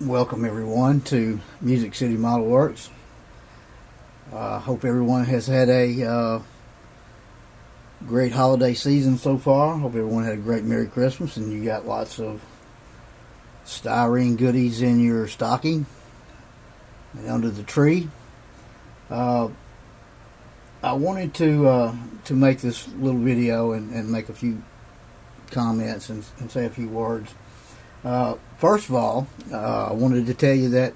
Welcome everyone to Music City Model Works. Hope everyone has had a great holiday season so far. Hope everyone had a great Merry Christmas and you got lots of styrene goodies in your stocking and under the tree. I wanted to make this little video and make a few comments and say a few words. First of all, I wanted to tell you that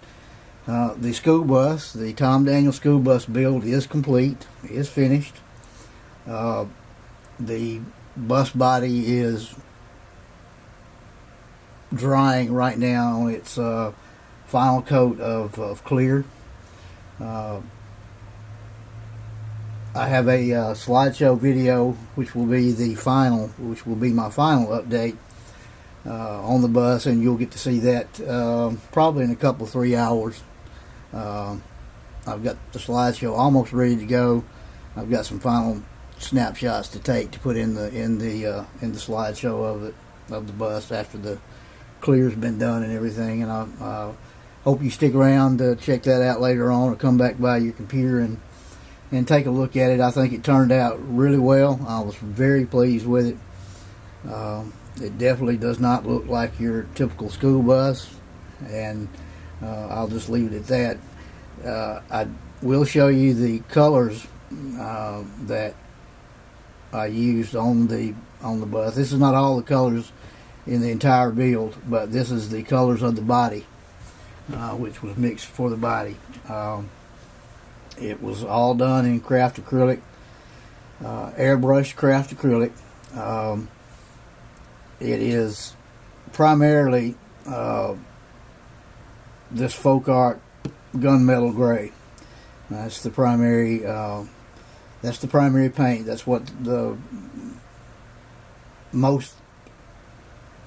the school bus, the Tom Daniel school bus build is complete, is finished. The bus body is drying right now on its final coat of clear. I have a slideshow video which will be my final update on the bus, and you'll get to see that probably in a couple 3 hours. I've got the slideshow almost ready to go. I've got some final snapshots to take to put in the slideshow of the bus after the clear's been done and everything. And I hope you stick around to check that out later on, or come back by your computer and take a look at it. I think it turned out really well. I was very pleased with it. It definitely does not look like your typical school bus, and I'll just leave it at that. I will show you the colors that I used on the bus. This is not all the colors in the entire build, but this is the colors of the body, which was mixed for the body. It was all done in craft acrylic, airbrushed craft acrylic. It is primarily this folk art gunmetal gray. That's the primary. That's the primary paint. That's what the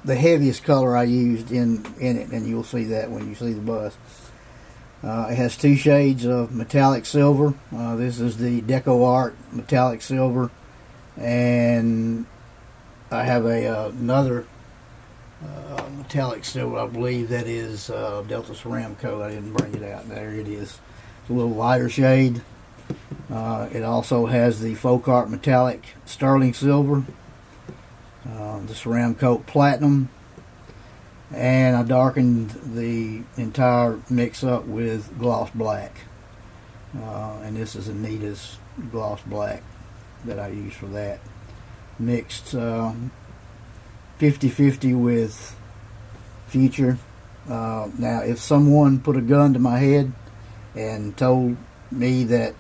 heaviest color I used in it, and you'll see that when you see the bus. It has two shades of metallic silver. This is the Deco Art metallic silver, and I have another metallic silver, I believe that is Delta Ceramcoat. I didn't bring it out. There it is. It's a little lighter shade. It also has the Folk Art metallic sterling silver, the Ceramcoat platinum, and I darkened the entire mix up with gloss black. And this is Anita's gloss black that I use for that. Mixed 50-50 with Future. Now, if someone put a gun to my head and told me that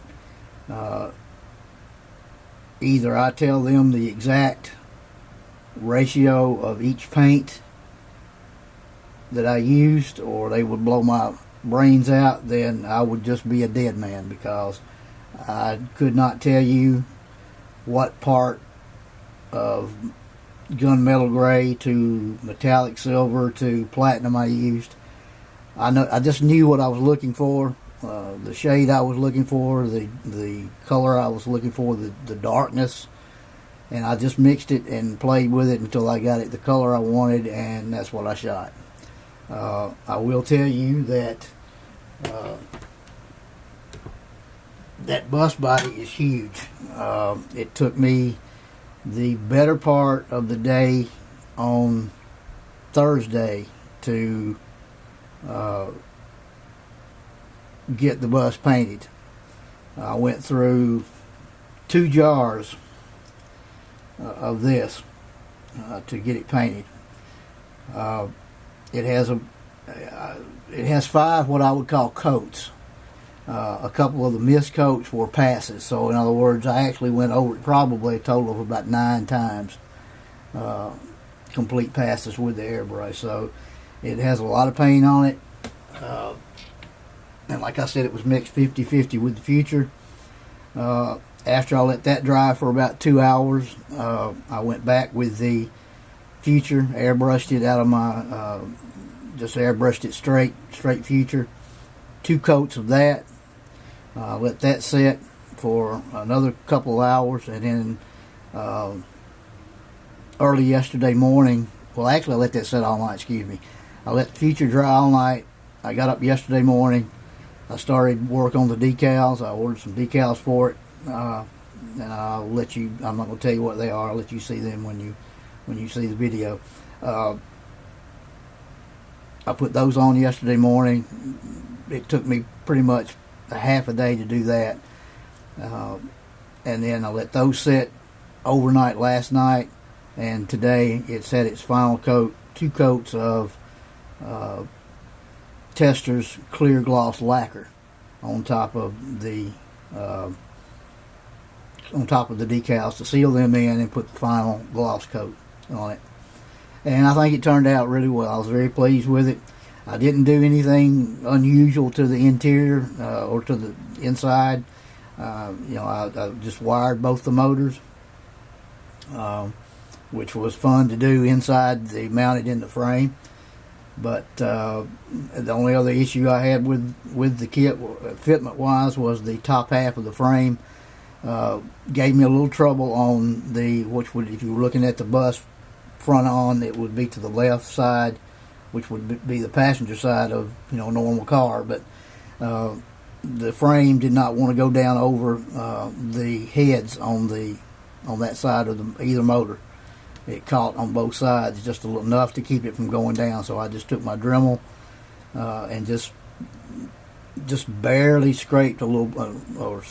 either I tell them the exact ratio of each paint that I used, or they would blow my brains out, then I would just be a dead man, because I could not tell you what part of gunmetal gray to metallic silver to platinum I used. I just knew what I was looking for, the shade I was looking for, the color I was looking for, the darkness, and I just mixed it and played with it until I got it the color I wanted, and that's what I shot. I will tell you that that bus body is huge. It took me the better part of the day on Thursday to get the bus painted. I went through 2 jars of this to get it painted. It has 5 what I would call coats. A couple of the mist coats were passes. So in other words, I actually went over it probably a total of about 9 times, complete passes with the airbrush. So it has a lot of paint on it, and like I said, it was mixed 50-50 with the Future. After I let that dry for about 2 hours, I went back with the Future, airbrushed it out of my just airbrushed it straight Future. 2 coats of that. Let that set for another couple of hours, and then early yesterday morning, well, actually I let that set all night, excuse me. I let the Future dry all night, I got up yesterday morning. I started work on the decals. I ordered some decals for it, and I'll let you. I'm not going to tell you what they are. I'll let you see them when you see the video. I put those on yesterday morning. It took me pretty much a half a day to do that, and then I let those sit overnight last night, and today it's had its final coat, 2 coats of Testors clear gloss lacquer on top of the decals to seal them in and put the final gloss coat on it. And I think it turned out really well. I was very pleased with it. I didn't do anything unusual to the interior or to the inside. I just wired both the motors, which was fun to do inside. They mounted in the frame. But the only other issue I had with the kit, fitment-wise, was the top half of the frame. Gave me a little trouble on which would, if you were looking at the bus front on, it would be to the left side, which would be the passenger side of a normal car. But the frame did not want to go down over the heads on that side of either motor. It caught on both sides just enough to keep it from going down. So I just took my Dremel and just barely scraped a little or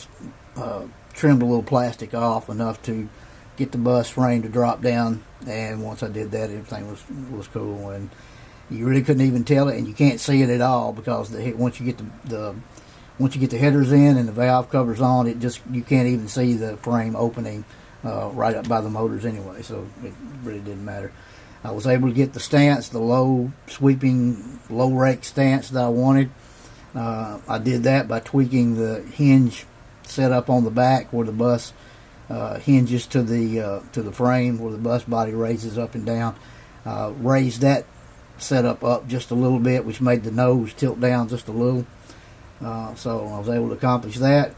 trimmed a little plastic off enough to get the bus frame to drop down. And once I did that, everything was cool. And you really couldn't even tell it, and you can't see it at all because once you get the headers in and the valve covers on, you can't even see the frame opening right up by the motors anyway, so it really didn't matter. I was able to get the stance, the low rake stance that I wanted. I did that by tweaking the hinge setup on the back where the bus hinges to the frame, where the bus body raises up and down. Raised that setup up just a little bit, which made the nose tilt down just a little. So I was able to accomplish that.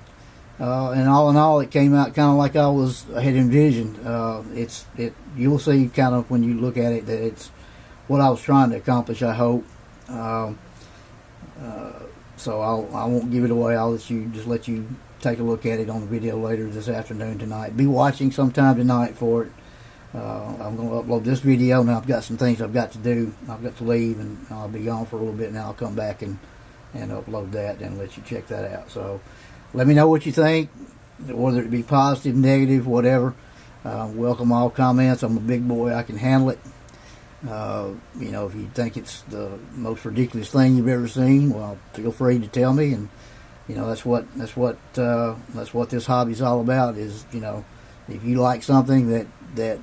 And all in all, it came out kind of like I had envisioned. You'll see kind of when you look at it that it's what I was trying to accomplish, I hope. So I won't give it away. I'll let you take a look at it on the video later this afternoon, tonight. Be watching sometime tonight for it. I'm going to upload this video. Now I've got some things I've got to do. I've got to leave, and I'll be gone for a little bit. Now I'll come back and upload that and let you check that out. So let me know what you think, whether it be positive, negative, whatever. Welcome all comments. I'm a big boy. I can handle it. If you think it's the most ridiculous thing you've ever seen, well, feel free to tell me. And that's what this hobby's all about. Is if you like something that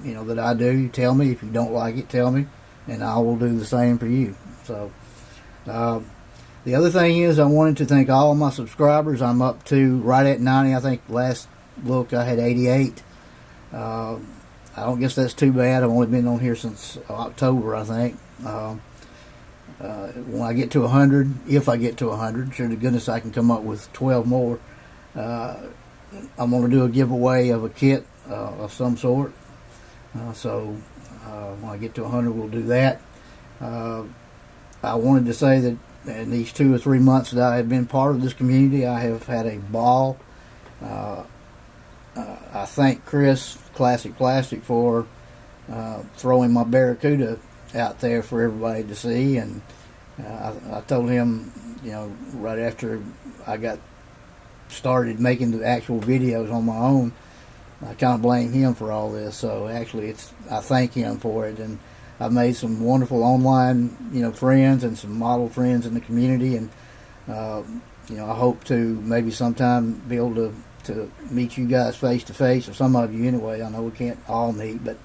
I do, tell me. If you don't like it, tell me, and I will do the same for you. So. The other thing is, I wanted to thank all of my subscribers. I'm up to right at 90. I think last look I had 88. I don't guess that's too bad. I've only been on here since October, I think. When I get to 100, if I get to 100, sure to goodness I can come up with 12 more. I'm going to do a giveaway of a kit of some sort. So when I get to 100, we'll do that. I wanted to say that in these 2 or 3 months that I have been part of this community, I have had a ball. I thank Chris, Classic Plastic, for throwing my Barracuda out there for everybody to see. And I told him, right after I got started making the actual videos on my own, I kind of blame him for all this. So actually, I thank him for it. And I've made some wonderful online, friends and some model friends in the community, and I hope to maybe sometime be able to meet you guys face to face, or some of you anyway. I know we can't all meet, but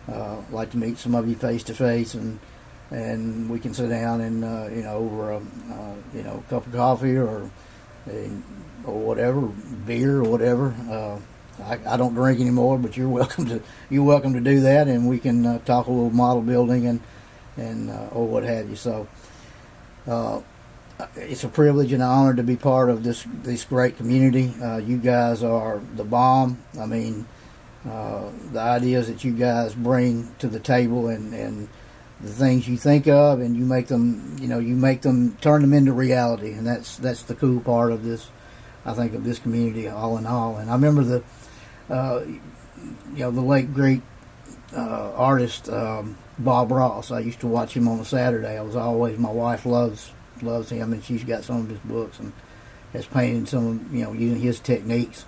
I'd like to meet some of you face to face, and we can sit down and over a cup of coffee or whatever, beer or whatever. I don't drink anymore, but you're welcome to do that, and we can talk a little model building and or what have you. So it's a privilege and an honor to be part of this great community. You guys are the bomb. I mean, the ideas that you guys bring to the table and the things you think of, and you make them, turn them into reality. And that's the cool part of this, I think, of this community all in all. And I remember the late great artist Bob Ross. I used to watch him on a Saturday. My wife loves him, and she's got some of his books and has painted some of, using his techniques.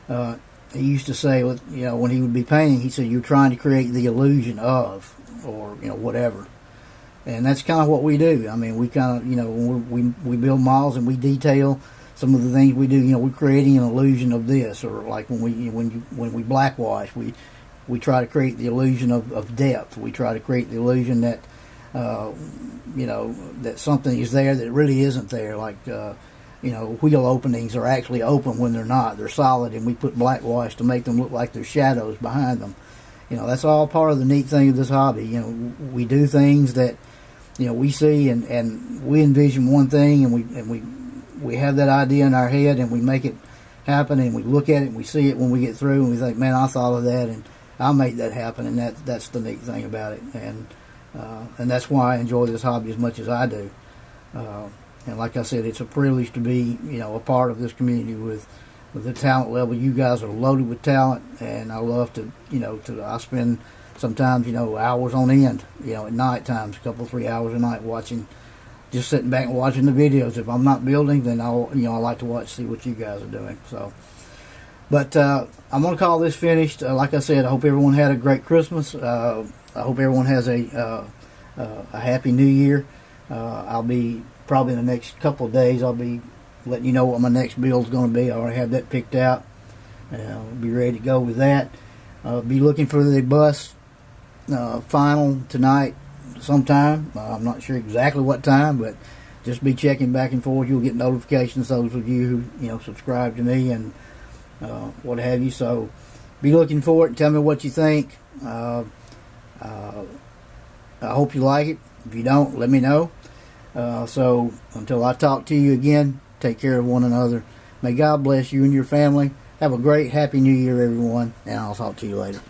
He used to say, when he would be painting, he said, "You're trying to create the illusion of," or whatever. And that's kind of what we do. I mean, we kind of, when we build models and we detail some of the things we do, we're creating an illusion of this. Or like when we blackwash, we try to create the illusion of depth. We try to create the illusion that that something is there that really isn't there. Like wheel openings are actually open when they're not. They're solid, and we put blackwash to make them look like there's shadows behind them. That's all part of the neat thing of this hobby. We do things that we see, and we envision one thing, and we have that idea in our head, and we make it happen, and we look at it and we see it when we get through, and we think, man, I thought of that, and I made that happen. And that's the neat thing about it. And that's why I enjoy this hobby as much as I do. And like I said, it's a privilege to be a part of this community with the talent level. You guys are loaded with talent, and I love to I spend sometimes hours on end at night times, a couple 3 hours a night just sitting back and watching the videos. If I'm not building, then I like to see what you guys are doing. So, but I'm gonna call this finished. Like I said, I hope everyone had a great Christmas. I hope everyone has a happy New Year. I'll be probably in the next couple of days. I'll be letting you know what my next build is going to be. I already have that picked out. I'll be ready to go with that. Be looking for the bus final tonight sometime. I'm not sure exactly what time, but just be checking back and forth. You'll get notifications, those of you who subscribe to me and what have you. So be looking for it and tell me what you think. I hope you like it. If you don't, let me know. So until I talk to you again, take care of one another. May God bless you and your family. Have a great, happy New Year, everyone, and I'll talk to you later.